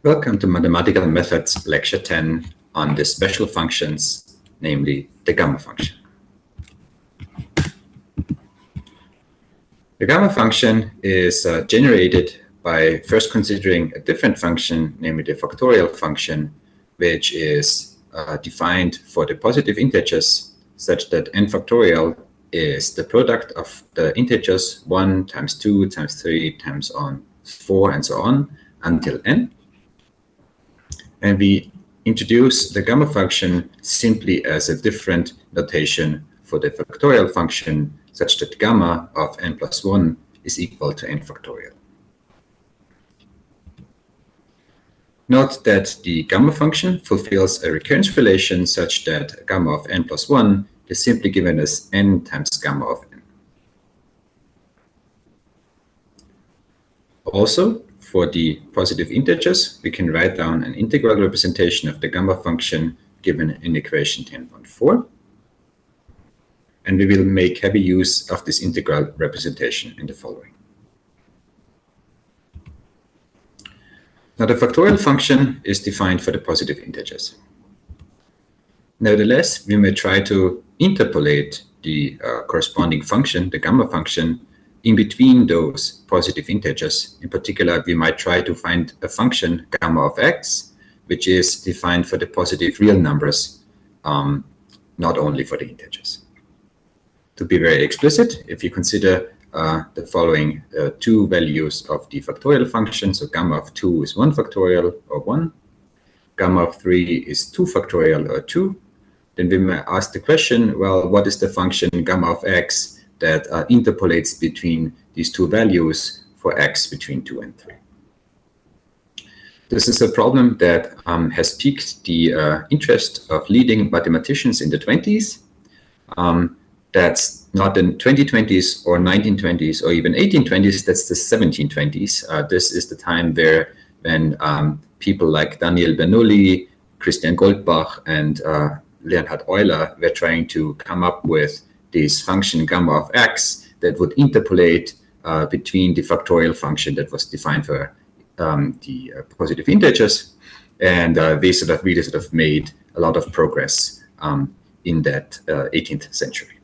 Welcome to Mathematical Methods Lecture 10 on the special functions, namely the gamma function. The gamma function is generated by first considering a different function, namely the factorial function, which is defined for the positive integers such that n factorial is the product of the integers 1 times 2 times 3 times on 4 and so on until n. And we introduce the gamma function simply as a different notation for the factorial function such that gamma of n plus 1 is equal to n factorial. Note that the gamma function fulfills a recurrence relation such that gamma of n plus 1 is simply given as n times gamma of n. Also, for the positive integers, we can write down an integral representation of the gamma function given in equation 10.4. And we will make heavy use of this integral representation in the following. Now, the factorial function is defined for the positive integers. Nevertheless, we may try to interpolate the corresponding function, the gamma function, in between those positive integers. In particular, we might try to find a function, gamma of x, which is defined for the positive real numbers, not only for the integers. To be very explicit, if you consider the following two values of the factorial function, so gamma of 2 is 1 factorial, or 1, gamma of 3 is 2 factorial, or 2, then we may ask the question, well, what is the function gamma of x that interpolates between these two values for x between 2 and 3. This is a problem that has piqued the interest of leading mathematicians in the 20s. That's not the 2020s or 1920s or even 1820s, that's the 1720s. This is the time when people like Daniel Bernoulli, Christian Goldbach, and Leonhard Euler were trying to come up with this function gamma of x that would interpolate between the factorial function that was defined for the positive integers. And they really made a lot of progress in that 18th century.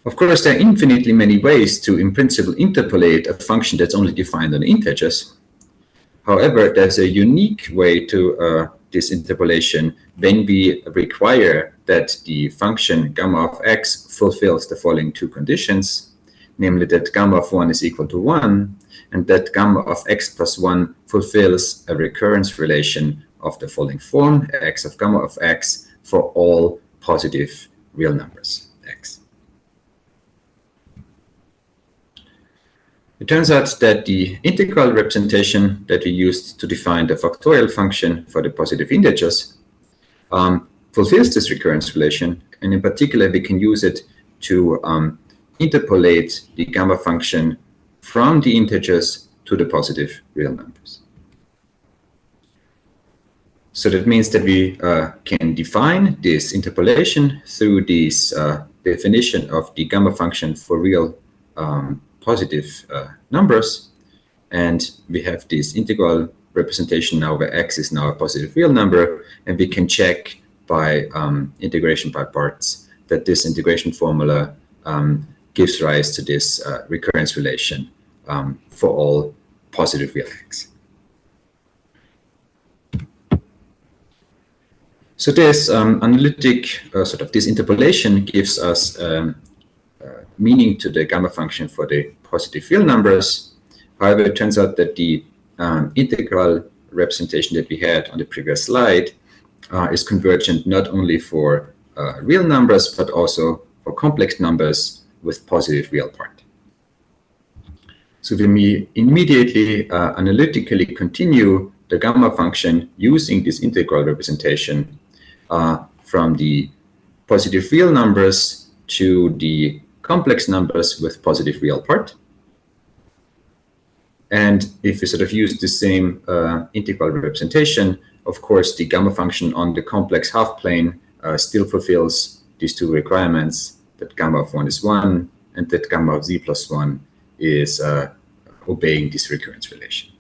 Of course, there are infinitely many ways to, in principle, interpolate a function that's only defined on integers. However, there's a unique way to this interpolation when we require that the function gamma of x fulfills the following two conditions, namely that gamma of 1 is equal to 1, and that gamma of x plus 1 fulfills a recurrence relation of the following form, x of gamma of x, for all positive real numbers, x. It turns out that the integral representation that we used to define the factorial function for the positive integers fulfills this recurrence relation, and in particular we can use it to interpolate the gamma function from the integers to the positive real numbers. So that means that we can define this interpolation through this definition of the gamma function for real positive numbers, and we have this integral representation now where x is now a positive real number, and we can check by integration by parts that this integration formula gives rise to this recurrence relation for all positive real x. So this analytic this interpolation gives us meaning to the gamma function for the positive real numbers. However, it turns out that the integral representation that we had on the previous slide is convergent not only for real numbers, but also for complex numbers with positive real part. So we immediately analytically continue the gamma function using this integral representation from the positive real numbers to the complex numbers with positive real part. And if we use the same integral representation, of course, the gamma function on the complex half plane still fulfills these two requirements, that gamma of 1 is 1 and that gamma of z plus 1 is obeying this recurrence relation.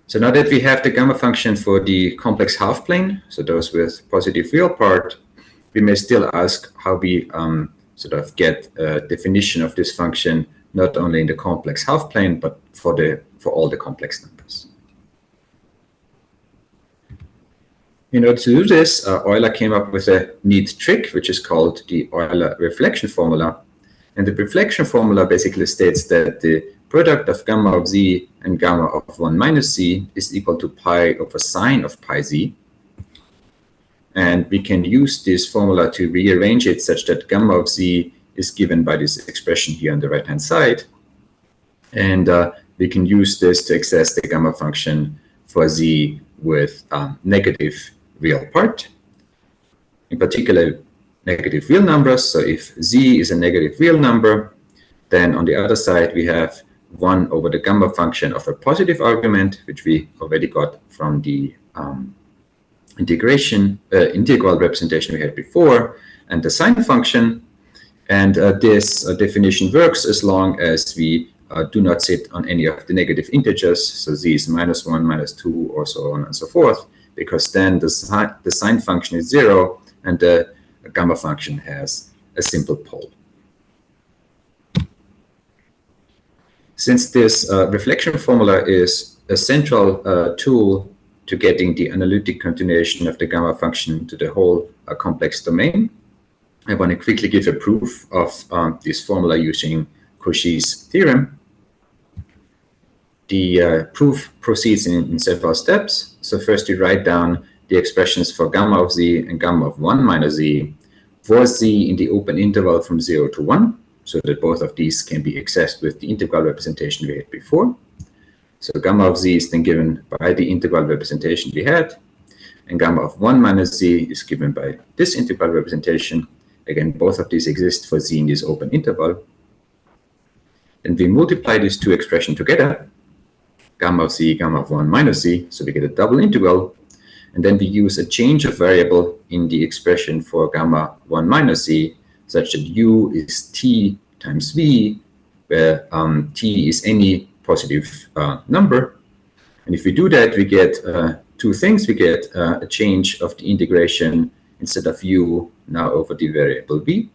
So now that we have the gamma function for the complex half plane, so those with positive real part, we may still ask how we sort of get a definition of this function not only in the complex half plane, but for all the complex numbers. In order to do this, Euler came up with a neat trick, which is called the Euler reflection formula. And the reflection formula basically states that the product of gamma of z and gamma of 1 minus z is equal to pi over sine of pi z. And we can use this formula to rearrange it such that gamma of z is given by this expression here on the right-hand side. And we can use this to access the gamma function for z with negative real part. In particular, negative real numbers. So if z is a negative real number, then on the other side we have 1 over the gamma function of a positive argument, which we already got from the integral representation we had before, and the sine function. And this definition works as long as we do not sit on any of the negative integers, so z is -1, -2, or so on and so forth, because then the sine function is 0 and the gamma function has a simple pole. Since this reflection formula is a central tool to getting the analytic continuation of the gamma function to the whole complex domain, I want to quickly give a proof of this formula using Cauchy's theorem. The proof proceeds in several steps. So first we write down the expressions for gamma of z and gamma of 1 minus z for z in the open interval from 0 to 1, so that both of these can be accessed with the integral representation we had before. So gamma of z is then given by the integral representation we had, and gamma of 1 minus z is given by this integral representation. Again, both of these exist for z in this open interval. Then we multiply these two expressions together, gamma of z, gamma of 1 minus z, so we get a double integral. And then we use a change of variable in the expression for gamma 1 minus z, such that u is t times v, where t is any positive number. And if we do that, we get two things. We get a change of the integration instead of u now over the variable v.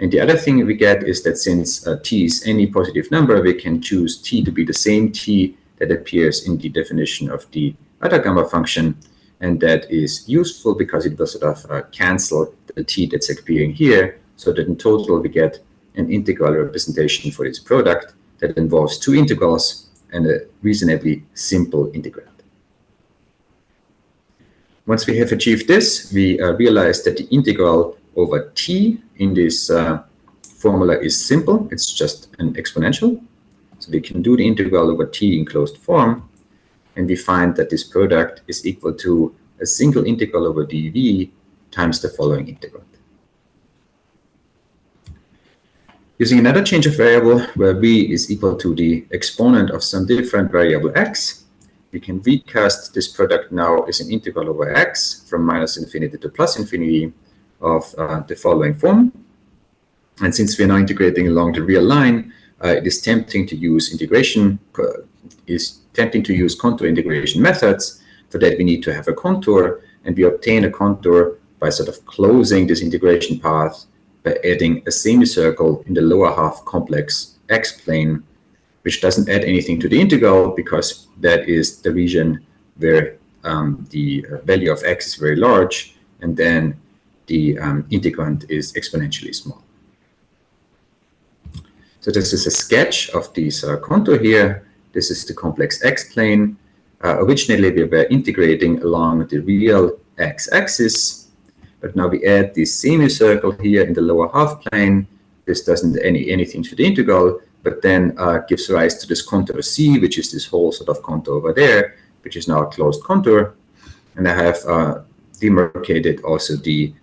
And the other thing we get is that since t is any positive number, we can choose t to be the same t that appears in the definition of the other gamma function. And that is useful because it will sort of cancel the t that's appearing here, so that in total we get an integral representation for this product that involves two integrals and a reasonably simple integrand. Once we have achieved this, we realize that the integral over t in this formula is simple. It's just an exponential. So we can do the integral over t in closed form, and we find that this product is equal to a single integral over dv times the following integral. Using another change of variable where v is equal to the exponent of some different variable x, we can recast this product now as an integral over x from -infinity to +infinity of the following form. And since we're now integrating along the real line, it is tempting to use contour integration methods. For that, we need to have a contour, and we obtain a contour by sort of closing this integration path by adding a semicircle in the lower half complex x-plane, which doesn't add anything to the integral because that is the region where the value of x is very large, and then the integrand is exponentially small. So this is a sketch of this contour here. This is the complex x-plane. Originally, we were integrating along the real x-axis, but now we add this semicircle here in the lower half plane. This doesn't add anything to the integral, but then gives rise to this contour C, which is this whole sort of contour over there, which is now a closed contour. And I have demarcated also the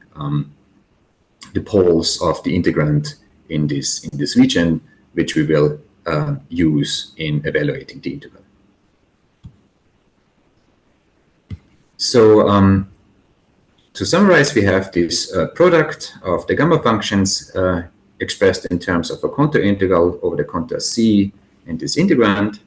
poles of the integrand in this region, which we will use in evaluating the integral. So to summarize, we have this product of the gamma functions expressed in terms of a contour integral over the contour C and this integrand.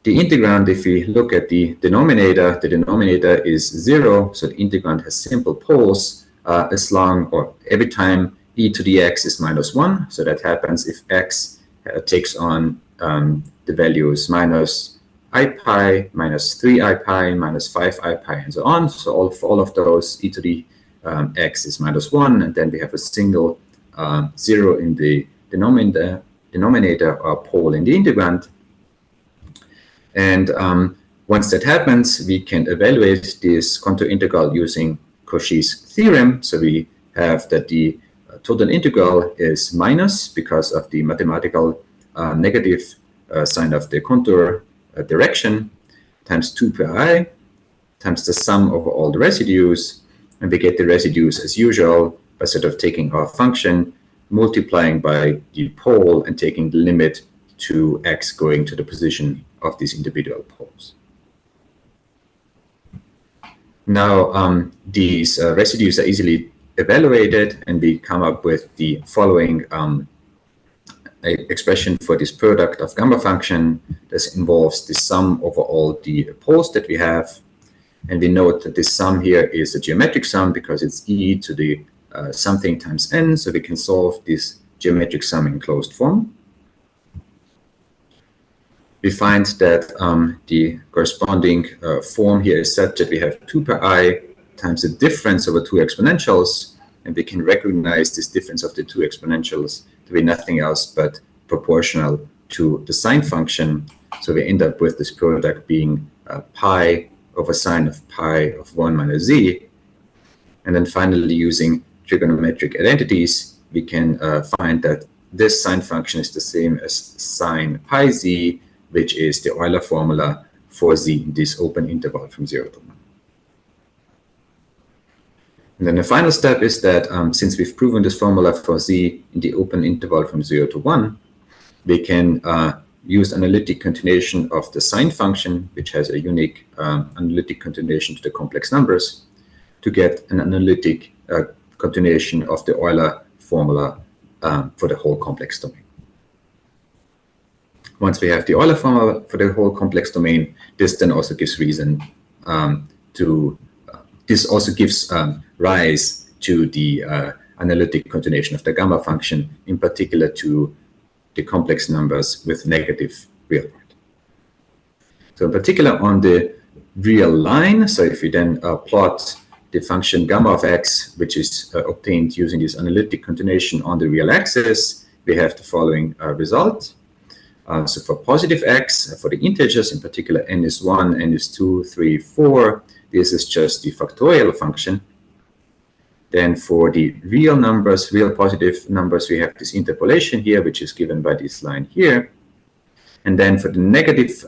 The integrand, if we look at the denominator is 0, so the integrand has simple poles as long or every time e to the x is -1. So that happens if x takes on the values minus I pi, minus 3 I pi, minus 5 I pi, and so on. So for all of those, e to the x is -1, and then we have a single 0 in the denominator or pole in the integrand. And once that happens, we can evaluate this contour integral using Cauchy's theorem. So we have that the total integral is minus because of the mathematical negative sign of the contour direction times 2 pi I times the sum over all the residues. And we get the residues as usual by sort of taking our function, multiplying by the pole, and taking the limit to x going to the position of these individual poles. Now, these residues are easily evaluated, and we come up with the following expression for this product of gamma function. This involves the sum over all the poles that we have. And we note that this sum here is a geometric sum because it's e to the something times n, so we can solve this geometric sum in closed form. We find that the corresponding form here is such that we have 2 pi I times the difference over two exponentials, and we can recognize this difference of the two exponentials to be nothing else but proportional to the sine function. So we end up with this product being pi over sine of pi of 1 minus z. And then finally, using trigonometric identities, we can find that this sine function is the same as sine pi z, which is the Euler formula for z in this open interval from 0 to 1. And then the final step is that since we've proven this formula for z in the open interval from 0 to 1, we can use analytic continuation of the sine function, which has a unique analytic continuation to the complex numbers, to get an analytic continuation of the Euler formula for the whole complex domain. Once we have the Euler formula for the whole complex domain, this then also gives reason this also gives rise to the analytic continuation of the gamma function, in particular to the complex numbers with negative real part. So in particular on the real line, so if we then plot the function gamma of x, which is obtained using this analytic continuation on the real axis, we have the following result. So for positive x, for the integers, in particular n is 1, n is 2, 3, 4, this is just the factorial function. Then for the real numbers, real positive numbers, we have this interpolation here, which is given by this line here. And then for the negative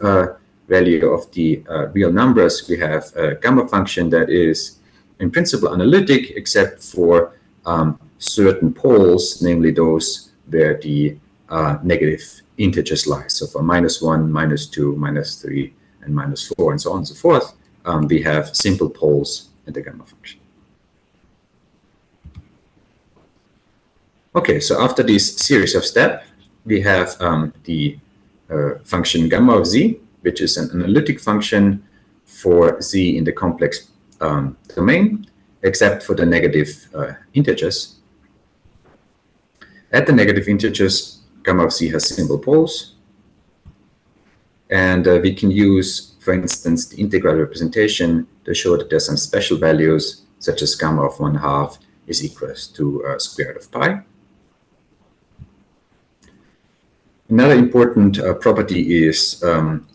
value of the real numbers, we have a gamma function that is in principle analytic, except for certain poles, namely those where the negative integers lie. So for -1, -2, -3, and -4, and so on and so forth, we have simple poles in the gamma function. Okay, so after this series of steps, we have the function gamma of z, which is an analytic function for z in the complex domain, except for the negative integers. At the negative integers, gamma of z has simple poles. And we can use, for instance, the integral representation to show that there's some special values, such as gamma of 1/2 is equal to square root of pi. Another important property is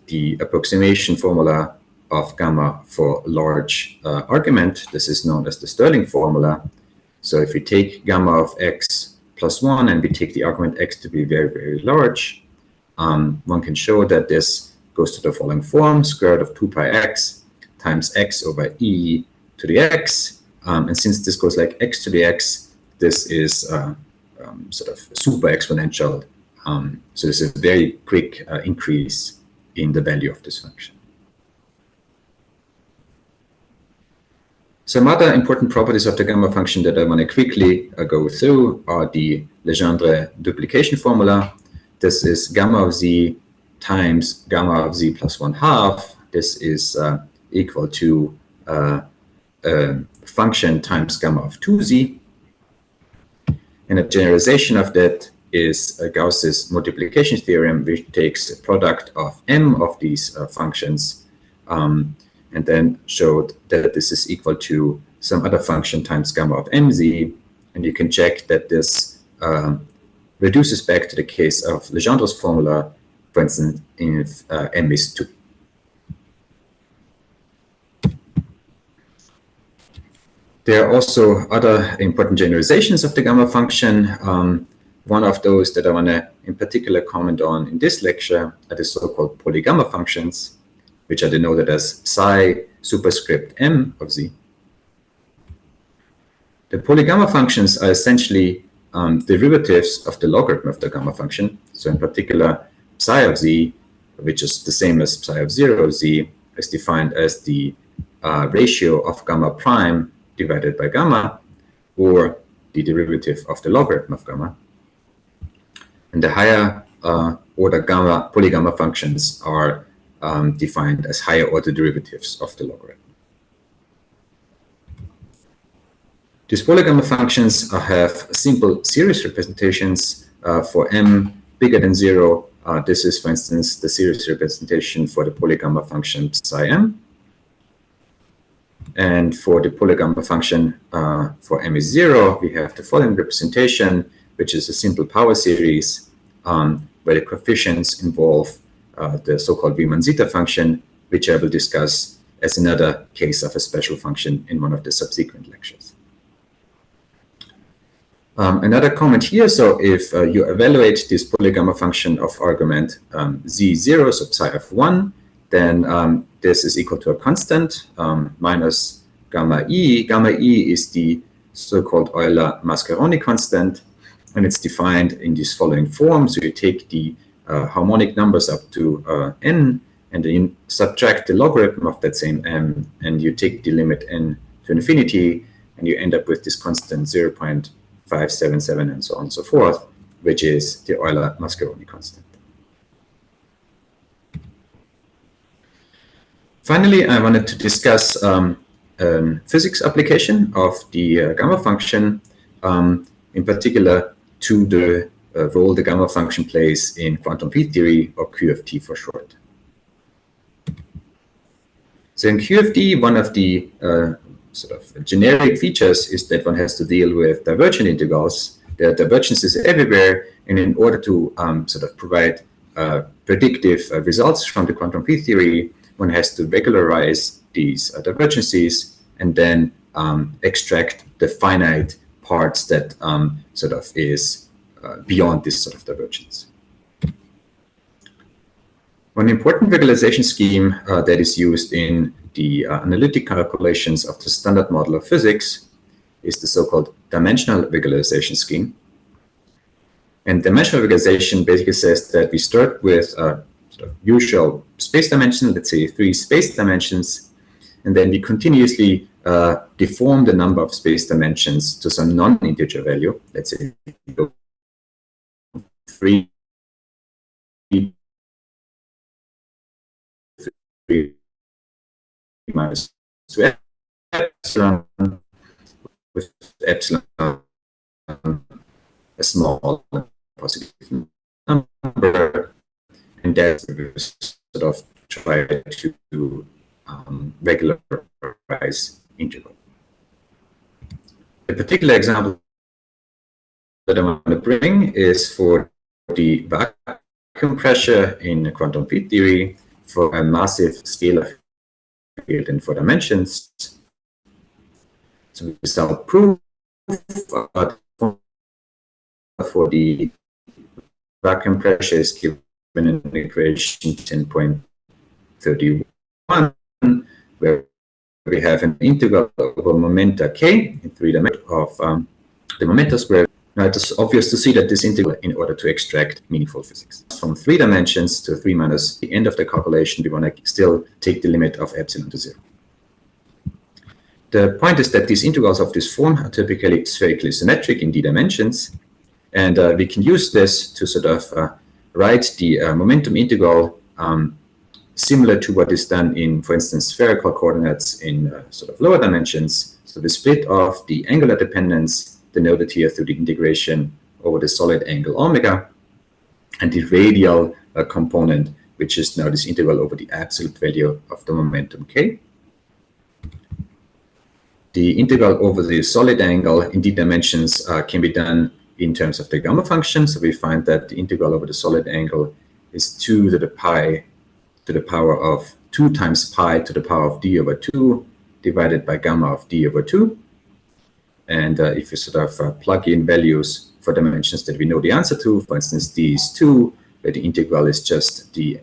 the approximation formula of gamma for large argument. This is known as the Stirling formula. So if we take gamma of x plus 1 and we take the argument x to be very, very large, one can show that this goes to the following form: square root of 2 pi x times x over e to the x. And since this goes like x to the x, this is sort of super exponential. So there's a very quick increase in the value of this function. Some other important properties of the gamma function that I want to quickly go through are the Legendre duplication formula. This is gamma of z times gamma of z plus 1/2. This is equal to function times gamma of 2z. And a generalization of that is Gauss's multiplication theorem, which takes the product of m of these functions and then showed that this is equal to some other function times gamma of mz. And you can check that this reduces back to the case of Legendre's formula, for instance, if m is 2. There are also other important generalizations of the gamma function. One of those that I want to in particular comment on in this lecture are the so-called polygamma functions, which are denoted as psi superscript m of z. The polygamma functions are essentially derivatives of the logarithm of the gamma function. So in particular, psi of z, which is the same as psi of 0 of z, is defined as the ratio of gamma prime divided by gamma, or the derivative of the logarithm of gamma. And the higher order polygamma functions are defined as higher order derivatives of the logarithm. These polygamma functions have simple series representations for m bigger than 0. This is, for instance, the series representation for the polygamma function psi m. And for the polygamma function for m is 0, we have the following representation, which is a simple power series where the coefficients involve the so-called Riemann zeta function, which I will discuss as another case of a special function in one of the subsequent lectures. Another comment here, so if you evaluate this polygamma function of argument z0, so psi of 1, then this is equal to a constant minus gamma e. Gamma e is the so-called Euler-Mascheroni constant, and it's defined in this following form. So you take the harmonic numbers up to n, and then you subtract the logarithm of that same m, and you take the limit n to infinity, and you end up with this constant 0.577 and so on and so forth, which is the Euler-Mascheroni constant. Finally, I wanted to discuss physics application of the gamma function, in particular to the role the gamma function plays in quantum field theory, or QFT for short. So in QFT, one of the sort of generic features is that one has to deal with divergent integrals. There are divergences everywhere, and in order to sort of provide predictive results from the quantum field theory, one has to regularize these divergences and then extract the finite parts that sort of is beyond this sort of divergence. One important regularization scheme that is used in the analytic calculations of the standard model of physics is the so-called dimensional regularization scheme. And dimensional regularization basically says that we start with sort of usual space dimension, let's say 3 space dimensions, and then we continuously deform the number of space dimensions to some non-integer value, let's say 3 minus 2 epsilon, with epsilon a small positive number, and that's sort of try to regularize integral. The particular example that I want to bring is for the vacuum pressure in quantum field theory for a massive scalar field in 4 dimensions. So without proof, for the vacuum pressure is given in equation 10.31, where we have an integral over momenta k in 3 dimensions of the momenta square. Now it is obvious to see that this integral, in order to extract meaningful physics, from 3 dimensions to 3 minus the end of the calculation, we want to still take the limit of epsilon to 0. The point is that these integrals of this form are typically spherically symmetric in d dimensions, and we can use this to sort of write the momentum integral similar to what is done in, for instance, spherical coordinates in sort of lower dimensions. So the split of the angular dependence denoted here through the integration over the solid angle omega, and the radial component, which is now this integral over the absolute value of the momentum k. The integral over the solid angle in d dimensions can be done in terms of the gamma function. So we find that the integral over the solid angle is 2 to the pi to the power of 2 times pi to the power of d over 2 divided by gamma of d over 2. And if you sort of plug in values for dimensions that we know the answer to, for instance, d is 2, where the integral is just the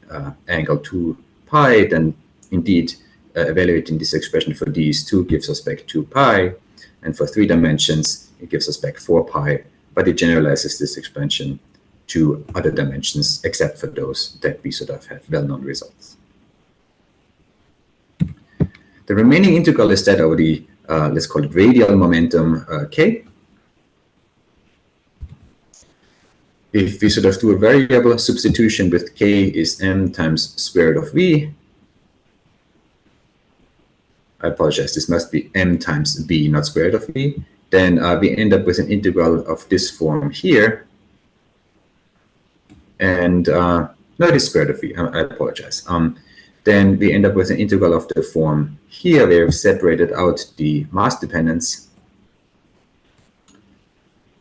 angle 2 pi, then indeed evaluating this expression for d is 2 gives us back 2 pi, and for 3 dimensions it gives us back 4 pi, but it generalizes this expansion to other dimensions except for those that we sort of have well-known results. The remaining integral is that over the let's call it radial momentum k. If we sort of do a variable substitution with k is m times square root of v, I apologize, this must be m times v, not square root of v, then we end up with an integral of this form here. And no, it is square root of v, I apologize. Then we end up with an integral of the form here, where we've separated out the mass dependence.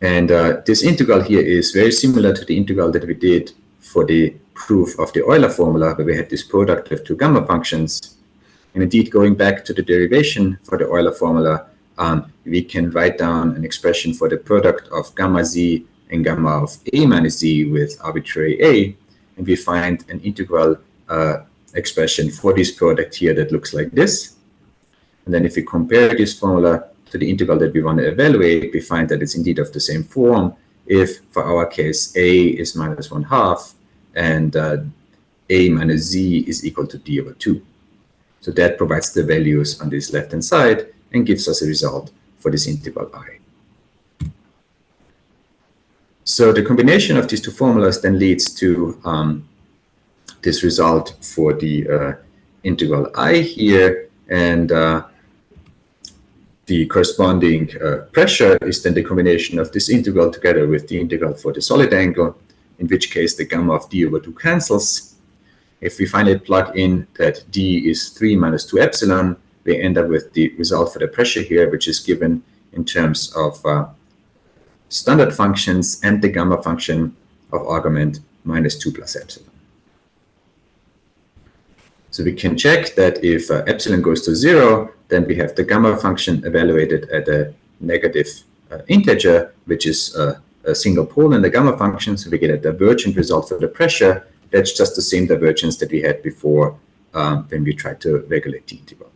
And this integral here is very similar to the integral that we did for the proof of the Euler formula, where we had this product of two gamma functions. And indeed, going back to the derivation for the Euler formula, we can write down an expression for the product of gamma z and gamma of a minus z with arbitrary a. And we find an integral expression for this product here that looks like this. And then if we compare this formula to the integral that we want to evaluate, we find that it's indeed of the same form if, for our case, a is minus 1/2 and a minus z is equal to d over 2. So that provides the values on this left-hand side and gives us a result for this integral I. So the combination of these two formulas then leads to this result for the integral I here, and the corresponding pressure is then the combination of this integral together with the integral for the solid angle, in which case the gamma of d over 2 cancels. If we finally plug in that d is 3 minus 2 epsilon, we end up with the result for the pressure here, which is given in terms of standard functions and the gamma function of argument minus 2 plus epsilon. So we can check that if epsilon goes to 0, then we have the gamma function evaluated at a negative integer, which is a single pole in the gamma function. So we get a divergent result for the pressure. That's just the same divergence that we had before when we tried to regulate the integral.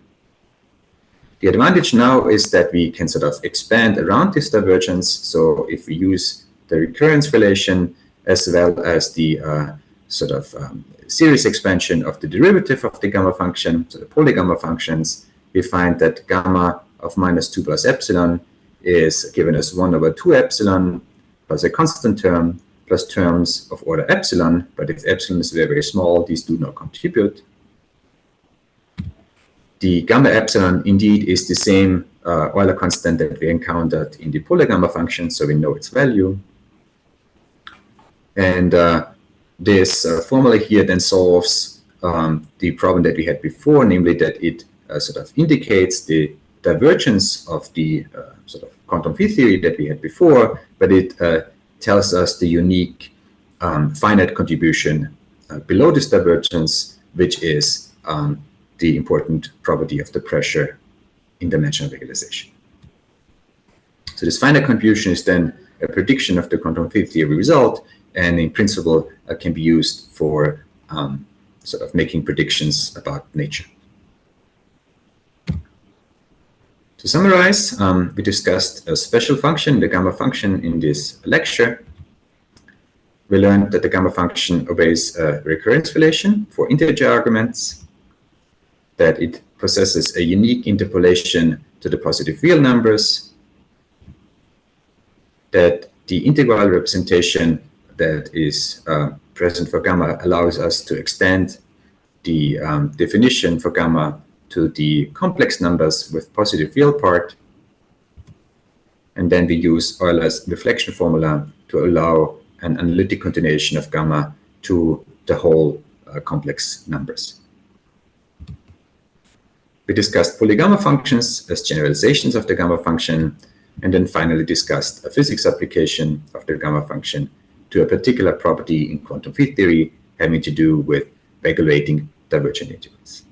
The advantage now is that we can sort of expand around this divergence. So if we use the recurrence relation as well as the sort of series expansion of the derivative of the gamma function, so the polygamma functions, we find that gamma of minus 2 plus epsilon is given as 1 over 2 epsilon plus a constant term plus terms of order epsilon. But if epsilon is very, very small, these do not contribute. The gamma epsilon indeed is the same Euler constant that we encountered in the polygamma function, so we know its value. And this formula here then solves the problem that we had before, namely that it sort of indicates the divergence of the sort of quantum field theory that we had before, but it tells us the unique finite contribution below this divergence, which is the important property of the pressure in dimensional regularization. So this finite contribution is then a prediction of the quantum field theory result, and in principle can be used for sort of making predictions about nature. To summarize, we discussed a special function, the gamma function, in this lecture. We learned that the gamma function obeys a recurrence relation for integer arguments, that it possesses a unique interpolation to the positive real numbers, that the integral representation that is present for gamma allows us to extend the definition for gamma to the complex numbers with positive real part. And then we use Euler's reflection formula to allow an analytic continuation of gamma to the whole complex numbers. We discussed polygamma functions as generalizations of the gamma function, and then finally discussed a physics application of the gamma function to a particular property in quantum field theory having to do with regulating divergent intervals.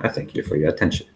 I thank you for your attention.